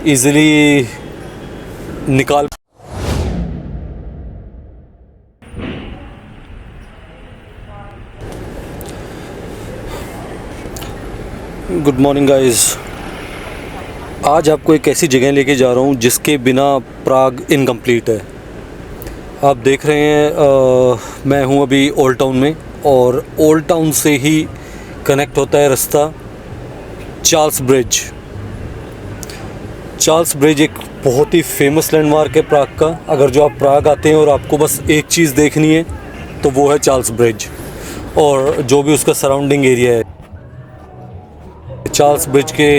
Easily निकाल। Good morning guys, आज आपको एक ऐसी जगह लेके जा रहा हूँ जिसके बिना प्राग इनकम्प्लीट है। आप देख रहे हैं मैं हूँ अभी ओल्ड टाउन में, और ओल्ड टाउन से ही कनेक्ट होता है रास्ता चार्ल्स ब्रिज। चार्ल्स ब्रिज एक बहुत ही फेमस लैंडमार्क है प्राग का। अगर जो आप प्राग आते हैं और आपको बस एक चीज़ देखनी है तो वो है चार्ल्स ब्रिज और जो भी उसका सराउंडिंग एरिया है। चार्ल्स ब्रिज के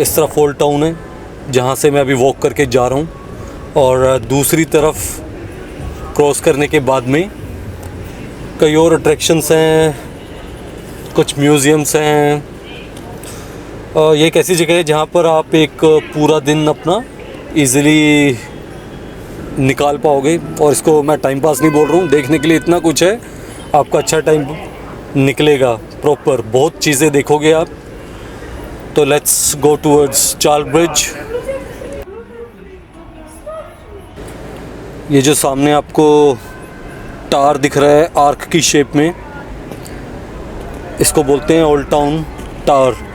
इस तरफ ओल्ड टाउन है जहाँ से मैं अभी वॉक करके जा रहा हूँ, और दूसरी तरफ क्रॉस करने के बाद में कई और अट्रैक्शंस हैं, कुछ म्यूज़ियम्स हैं। ये एक ऐसी जगह है जहाँ पर आप एक पूरा दिन अपना इजीली निकाल पाओगे, और इसको मैं टाइम पास नहीं बोल रहा हूँ, देखने के लिए इतना कुछ है, आपका अच्छा टाइम निकलेगा प्रॉपर, बहुत चीज़ें देखोगे आप। तो let's go towards Charles bridge. ये जो सामने आपको टावर दिख रहा है आर्क की शेप में, इसको बोलते हैं old town tower.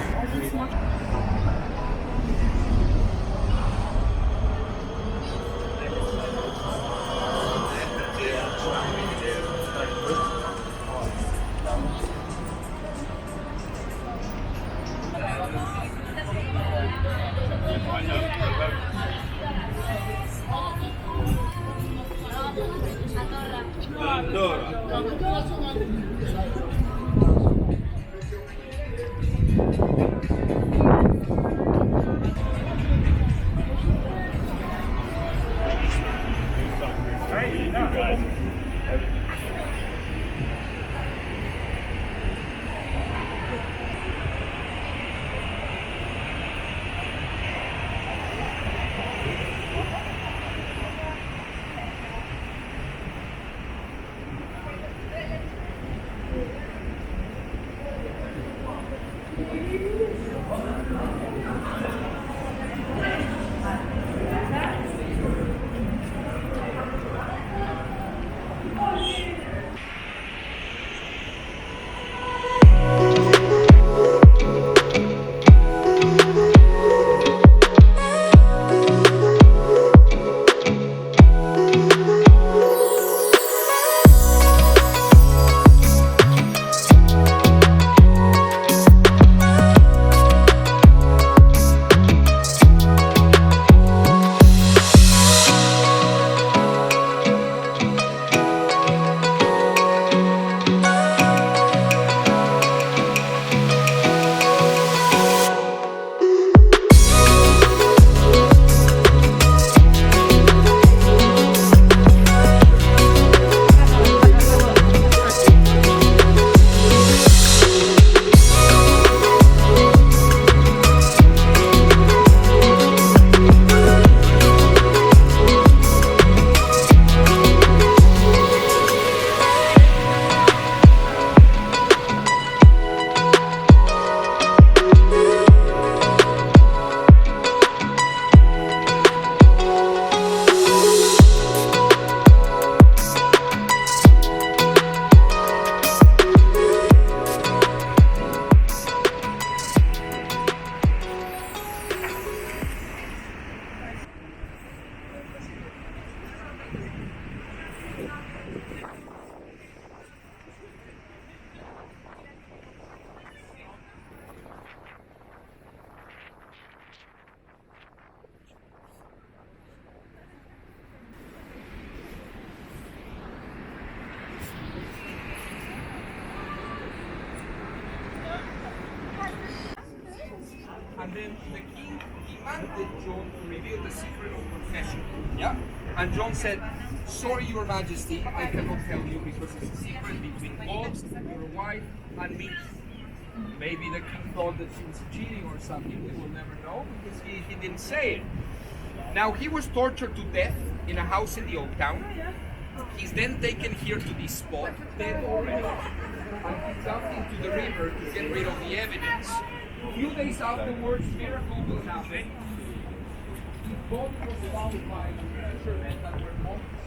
And then the king demanded John to reveal the secret of confession. Yeah? And John said, sorry, your majesty, I cannot tell you because it's a secret between God, your wife, and me. Maybe the king thought that she was cheating or something, we will never know because he didn't say it. Now he was tortured to death in a house in the Old Town. He's then taken here to this spot, dead already, and he jumped into the river to get rid of the evidence. A few days afterwards, miracle will happen. both was founded by fishermen that were monks.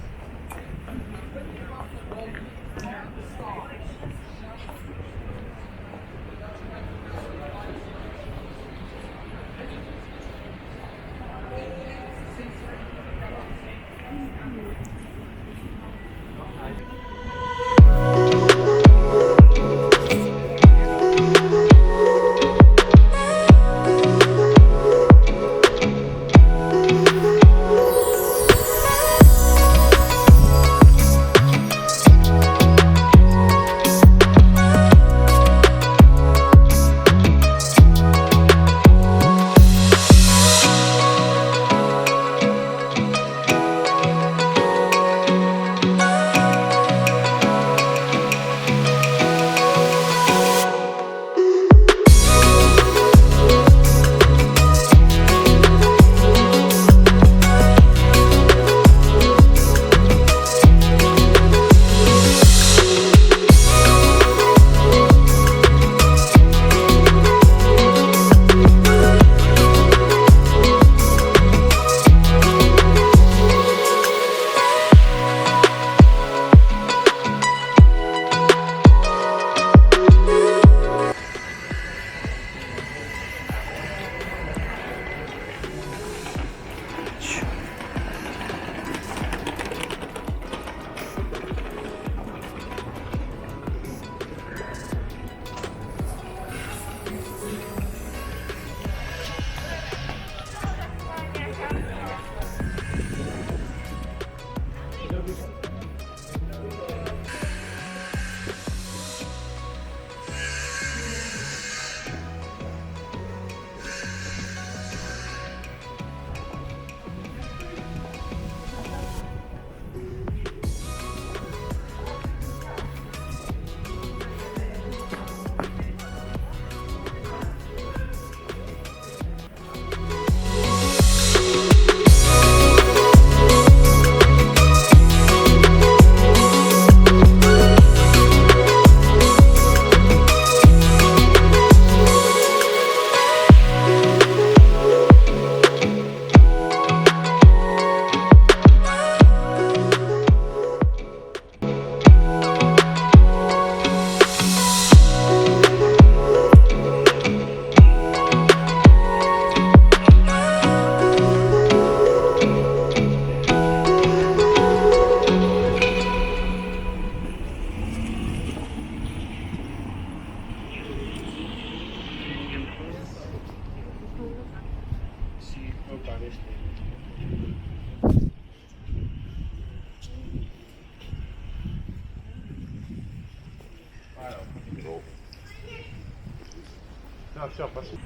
Все, пошли.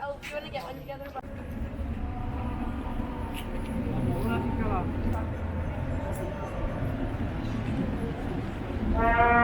I'll do you want to get one together? Thank